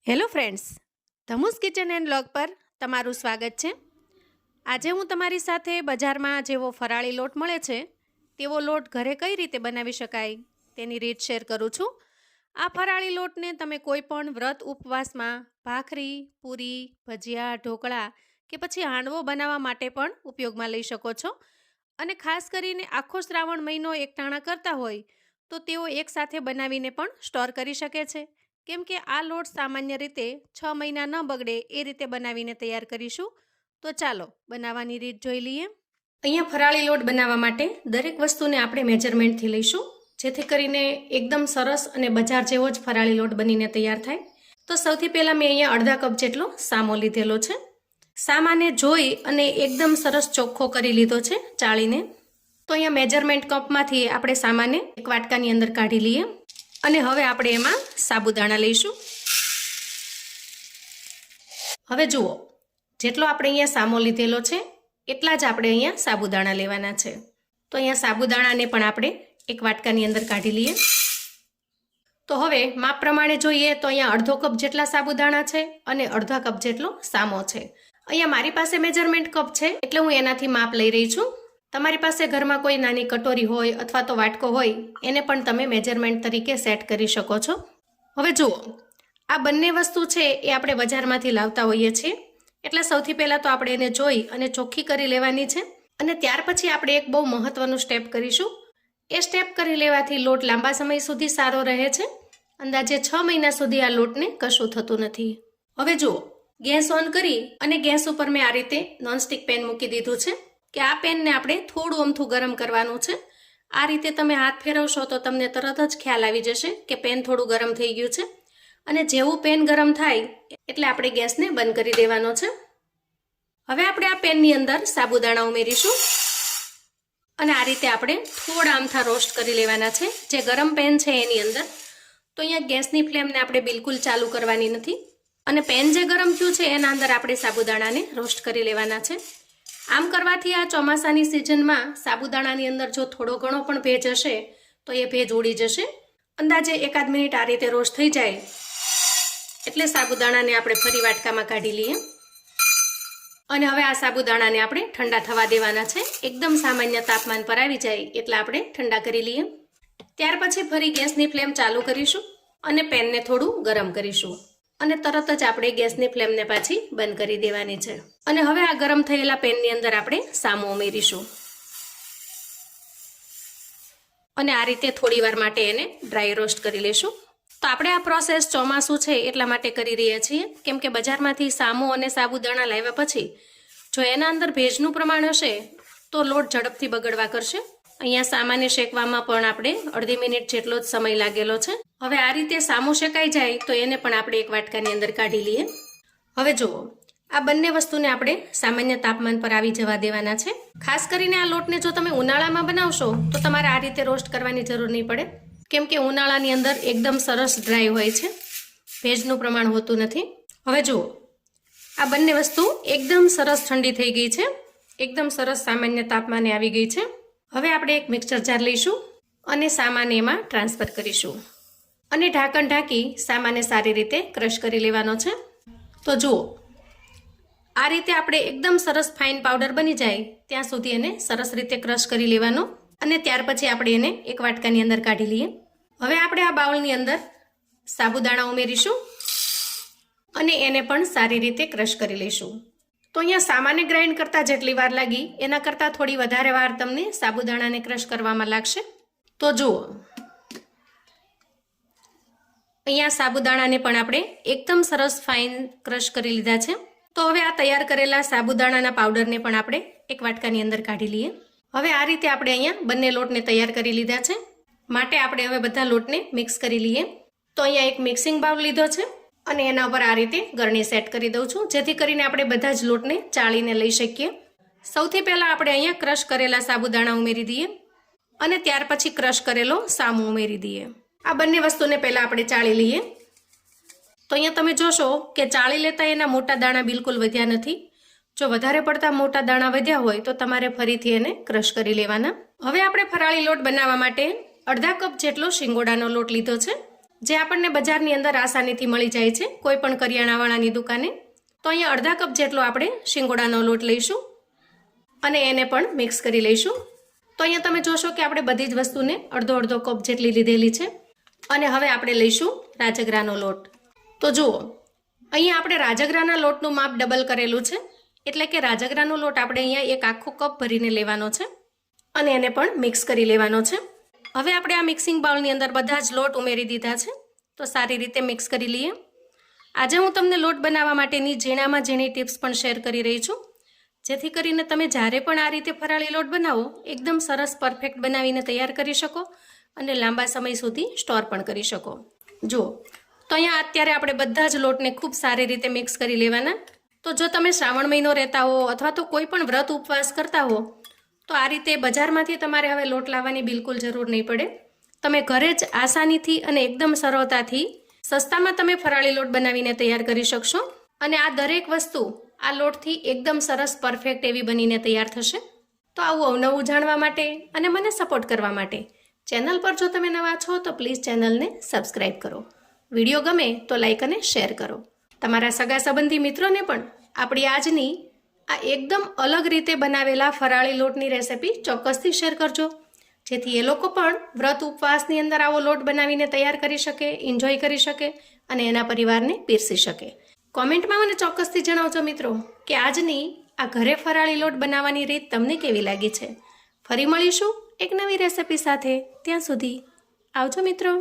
Hello friends, ધમુસ kitchen and vlog પર તમારું સ્વાગત છે। આજે હું તમારી સાથે બજારમાં જેવો ફરાળી લોટ મળે છે તેવો લોટ ઘરે કઈ રીતે બનાવી શકાય તેની રીત શેર કરું છું। આ ફરાળી લોટને તમે કોઈ પણ વ્રત ઉપવાસમાં ભાખરી, પૂરી, ભજીયા, ઢોકળા કે પછી હાંડવો બનાવવા માટે પણ ઉપયોગમાં લઈ શકો છો। અને ખાસ કરીને આખો શ્રાવણ મહિનો એકટાણા કરતા હોય તો તેઓ એકસાથે બનાવીને પણ સ્ટોર કરી શકે છે। કેમ કે આ લોટ સામાન્ય રીતે 6 મહિના ન બગડે એ રીતે બનાવીને તૈયાર કરીશું। તો ચાલો બનાવવાની રીત જોઈ લઈએ। અહીંયા ફરાળી લોટ બનાવવા માટે દરેક વસ્તુને આપણે મેજરમેન્ટથી લઈશું, જેથી કરીને એકદમ સરસ અને બજાર જેવો જ ફરાળી લોટ બનીને તૈયાર થાય। તો સૌથી પહેલાં મેં અહીંયા અડધા કપ જેટલો સામો લીધેલો છે। સામાને જોઈ અને એકદમ સરસ ચોખ્ખો કરી લીધો છે ચાળીને। તો અહીંયા મેજરમેન્ટ કપમાંથી આપણે સામાને એક વાટકાની અંદર કાઢી લઈએ અને હવે આપણે એમાં સાબુદાણા લઈશું। હવે જુઓ, જેટલો આપણે અહીંયા સામો લીધેલો છે એટલા જ આપણે અહીંયા સાબુદાણા લેવાના છે। તો અહીંયા સાબુદાણાને પણ આપણે એક વાટકાની અંદર કાઢી લઈએ। તો હવે માપ પ્રમાણે જોઈએ તો અહીંયા અડધો કપ જેટલા સાબુદાણા છે અને અડધા કપ જેટલો સામો છે। અહીંયા મારી પાસે મેજરમેન્ટ કપ છે એટલે હું એનાથી માપ લઈ રહી છું। તમારી પાસે ઘરમાં કોઈ નાની કટોરી હોય અથવા તો વાટકો હોય એને પણ તમે મેજરમેન્ટ તરીકે સેટ કરી શકો છો। હવે જુઓ, આ બંને વસ્તુ છે એ આપણે બજારમાંથી લાવતા હોઈએ છીએ, એટલે સૌથી પહેલાં તો આપણે એને જોઈ અને ચોખ્ખી કરી લેવાની છે। અને ત્યાર પછી આપણે એક બહુ મહત્વનું સ્ટેપ કરીશું। એ સ્ટેપ કરી લેવાથી લોટ લાંબા સમય સુધી સારો રહે છે। અંદાજે 6 મહિના સુધી આ લોટને કશું થતું નથી। હવે જુઓ, ગેસ ઓન કરી અને ગેસ ઉપર મેં આ રીતે નોનસ્ટિક પેન મૂકી દીધું છે કે આ પેનને આપણે થોડું અમથું ગરમ કરવાનું છે। આ રીતે તમે હાથ ફેરવશો તો તમને તરત જ ખ્યાલ આવી જશે કે પેન થોડું ગરમ થઈ ગયું છે। અને જેવું પેન ગરમ થાય એટલે આપણે ગેસને બંધ કરી દેવાનો છે। હવે આપણે આ પેનની અંદર સાબુદાણા ઉમેરીશું અને આ રીતે આપણે થોડા અમથા રોસ્ટ કરી લેવાના છે જે ગરમ પેન છે એની અંદર। તો અહીંયા ગેસની ફ્લેમને આપણે બિલકુલ ચાલુ કરવાની નથી અને પેન જે ગરમ થયું છે એના અંદર આપણે સાબુદાણાને રોસ્ટ કરી લેવાના છે। આમ કરવાથી આ ચોમાસાની સિઝનમાં સાબુદાણાની અંદર જો થોડો ઘણો પણ ભેજ હશે તો એ ભેજ ઉડી જશે। અંદાજે 1-8 મિનિટ આ રીતે રોસ્ટ થઈ જાય એટલે સાબુદાણાને આપણે ફરી વાટકામાં કાઢી લઈએ અને હવે આ સાબુદાણાને આપણે ઠંડા થવા દેવાના છે। એકદમ સામાન્ય તાપમાન પર આવી જાય એટલે આપણે ઠંડા કરી લઈએ। ત્યાર પછી ફરી ગેસની ફ્લેમ ચાલુ કરીશું અને પેનને થોડું ગરમ કરીશું અને તરત જ આપણે ગેસની ફ્લેમને પાછી બંધ કરી દેવાની છે। અને હવે આ ગરમ થયેલા પેનની અંદર આપણે સામો ઉમેરીશું અને આ રીતે થોડી વાર માટે એને ડ્રાય રોસ્ટ કરી લેશું। તો આપણે આ પ્રોસેસ ચોમાસું છે એટલા માટે કરી રહ્યા છીએ કેમ કે બજારમાંથી સામો અને સાબુદાણા લાવ્યા પછી જો એના અંદર ભેજનું પ્રમાણ હશે તો લોટ ઝડપથી બગડવા કરશે। અહીંયા સામાને શેકવામાં પણ આપણે અડધી મિનિટ જેટલો જ સમય લાગેલો છે। હવે આ રીતે સામું શેકાઈ જાય તો એને પણ આપણે એક વાટકાની અંદર કાઢી લઈએ। હવે જુઓ, આ બંને વસ્તુને આપણે સામાન્ય તાપમાન પર આવી જવા દેવાના છે। ખાસ કરીને આ લોટને જો તમે ઉનાળામાં બનાવશો તો તમારે આ રીતે રોસ્ટ કરવાની જરૂર નહીં પડે કેમ કે ઉનાળાની અંદર એકદમ સરસ ડ્રાય હોય છે, ભેજનું પ્રમાણ હોતું નથી। હવે જુઓ, આ બંને વસ્તુ એકદમ સરસ ઠંડી થઈ ગઈ છે, એકદમ સરસ સામાન્ય તાપમાને આવી ગઈ છે। હવે આપણે એક મિક્સર જાર લઈશું અને સામાને એમાં ટ્રાન્સફર કરીશું અને ઢાંકણ ઢાંકી સામાને સારી રીતે ક્રશ કરી લેવાનો છે। તો જુઓ, આ રીતે આપણે એકદમ સરસ ફાઇન પાવડર બની જાય ત્યાં સુધી એને સરસ રીતે ક્રશ કરી લેવાનો અને ત્યાર પછી આપણે એને એક વાટકાની અંદર કાઢી લઈએ। હવે આપણે આ બાઉલની અંદર સાબુદાણા ઉમેરીશું અને એને પણ સારી રીતે ક્રશ કરી લઈશું। તો અહીંયા સામાન્ય ગ્રાઇન્ડ કરતાં જેટલી વાર લાગી એના કરતાં થોડી વધારે વાર તમને સાબુદાણાને ક્રશ કરવામાં લાગશે। તો જુઓ, અહીંયા સાબુદાણાને પણ આપણે એકદમ સરસ ફાઇન ક્રશ કરી લીધા છે। તો હવે આ તૈયાર કરેલા સાબુદાણાના પાવડરને પણ આપણે એક વાટકાની અંદર કાઢી લઈએ। હવે આ રીતે આપણે અહીંયા બંને લોટને તૈયાર કરી લીધા છે માટે આપણે હવે બધા લોટને મિક્સ કરી લઈએ। તો અહીંયા એક મિક્સિંગ બાઉલ લીધો છે અને એના ઉપર આ રીતે ગરણી સેટ કરી દઉં છું જેથી કરીને આપણે બધા જ લોટને ચાળીને લઈ શકીએ। સૌથી પહેલાં આપણે અહીંયા ક્રશ કરેલા સાબુદાણા ઉમેરી દઈએ અને ત્યાર પછી ક્રશ કરેલો સામો ઉમેરી દઈએ। આ બંને વસ્તુને પહેલાં આપણે ચાળી લઈએ। તો અહીંયા તમે જોશો કે ચાળી લેતા એના મોટા દાણા બિલકુલ વધ્યા નથી। જો વધારે પડતા મોટા દાણા વધ્યા હોય તો તમારે ફરીથી એને ક્રશ કરી લેવાના। હવે આપણે ફરાળી લોટ બનાવવા માટે અડધા કપ જેટલો શિંગોડાનો લોટ લીધો છે જે આપણને બજારની અંદર આસાનીથી મળી જાય છે કોઈ પણ કરિયાણાવાળાની દુકાને. તો અહીંયા અડધા કપ જેટલો આપણે શિંગોડાનો લોટ લઈશું અને એને પણ મિક્સ કરી લઈશું. તો અહીંયા તમે જોશો કે આપણે બધી જ વસ્તુને અડધો અડધો કપ જેટલી લીધેલી છે. અને હવે આપણે લઈશું રાજગરાનો લોટ. તો જુઓ અહીંયા આપણે રાજગરાના લોટનું માપ ડબલ કરેલું છે, એટલે કે રાજગરાનો લોટ આપણે અહીંયા એક આખો કપ ભરીને લેવાનો છે અને એને પણ મિક્સ કરી લેવાનો છે. હવે આપણે આ મિક્સિંગ બાઉલની અંદર બધા જ લોટ ઉમેરી દીધા છે. તો સારી રીતે મિક્સ કરી લઈએ. આજે હું તમને લોટ બનાવવા માટેની ઝીણામાં ઝીણી ટિપ્સ પણ શેર કરી રહી છું, જેથી કરીને તમે જ્યારે પણ આ રીતે ફરાળી લોટ બનાવો એકદમ સરસ પરફેક્ટ બનાવીને તૈયાર કરી શકો અને લાંબા સમય સુધી સ્ટોર પણ કરી શકો. જુઓ તો અહીંયા અત્યારે આપણે બધા જ લોટને ખૂબ સારી રીતે મિક્સ કરી લેવાના. તો જો તમે શ્રાવણ મહિનો રહેતા હો અથવા તો કોઈ પણ વ્રત ઉપવાસ કરતા હો તો આ રીતે બજારમાંથી તમારે હવે લોટ લાવવાની બિલકુલ જરૂર નહીં પડે. તમે ઘરે જ આસાનીથી અને એકદમ સરળતાથી સસ્તામાં તમે ફરાળી લોટ બનાવીને તૈયાર કરી શકશો અને આ દરેક વસ્તુ આ લોટથી એકદમ સરસ પરફેક્ટ એવી બનીને તૈયાર થશે. તો આવું અવનવું જાણવા માટે અને મને સપોર્ટ કરવા માટે ચેનલ પર જો તમે નવા છો તો પ્લીઝ ચેનલને સબસ્ક્રાઈબ કરો. વિડીયો ગમે તો લાઈક અને શેર કરો. તમારા સગા સંબંધી મિત્રોને પણ આપણી આજની આ એકદમ અલગ રીતે બનાવેલા ફરાળી લોટની રેસિપી ચોક્કસથી શેર કરજો, જેથી એ લોકો પણ વ્રત ઉપવાસની અંદર આવો લોટ બનાવીને તૈયાર કરી શકે, એન્જોય કરી શકે અને એના પરિવારને પીરસી શકે. કોમેન્ટમાં મને ચોક્કસથી જણાવજો મિત્રો કે આજની આ ઘરે ફરાળી લોટ બનાવવાની રીત તમને કેવી લાગી છે. ફરી મળીશું એક નવી રેસિપી સાથે. ત્યાં સુધી આવજો મિત્રો.